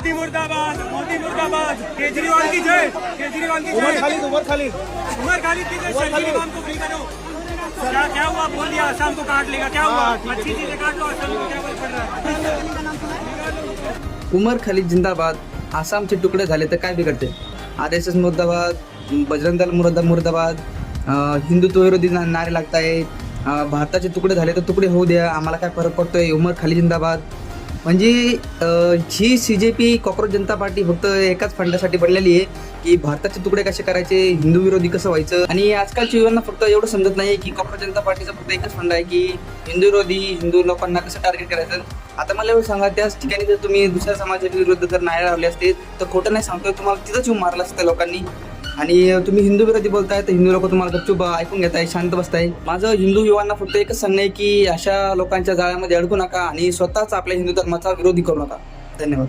मोदी मुर्दाबाद, मोदी मुर्दाबाद। केजरीवाल की जय, केजरीवाल की जय। उमर खालिद की जय। शर्जील इमाम को फ्री करो। क्या क्या हुआ? बोल दिया आसाम को काट लेगा, क्या हुआ? अच्छी चीजें काट लो, आसाम को क्या फर्क पड़ रहा है? उमर खालिद जिंदाबाद। आसामचे तुकडे झाले तर काय बिघडते? RSS मुर्दाबाद, बजरंग दल मुर्दाबाद, हिंदुत्व विरोधी नारे लागतायत, भारताचे तुकडे झाले तर तुकडे होऊ द्या, आम्हाला काय फरक पडतोय, उमर खालिद जिंदाबाद. म्हणजे ही CJP कॉक्रोच जनता पार्टी फक्त एकाच फंडासाठी बनलेली आहे की भारताचे तुकडे कसे करायचे, हिंदू विरोधी कसं व्हायचं. आणि आजकालच्या युवांना फक्त एवढं समजत नाही की कॉक्रोच जनता पार्टीचा फक्त एकच फंड आहे की हिंदू विरोधी, हिंदू लोकांना कसं टार्गेट करायचं. आता मला एवढं सांगा, त्याच ठिकाणी जर तुम्ही दुसऱ्या समाजाच्या विरुद्ध जर नारे लावले असते तर खोटं नाही सांगतोय, तुम्हाला तिथंच येऊन मारलं असतं लोकांनी. आणि तुम्ही हिंदू विरोधी बोलताय तर हिंदू लोक तुम्हाला गपचूप ऐकून घेताय, शांत बसताय. माझं हिंदू युवांना फक्त एकच सांगणं आहे की अशा लोकांच्या जाळ्यामध्ये अडकू नका आणि स्वतःच आपल्या हिंदू धर्माचा विरोधी करू नका. धन्यवाद.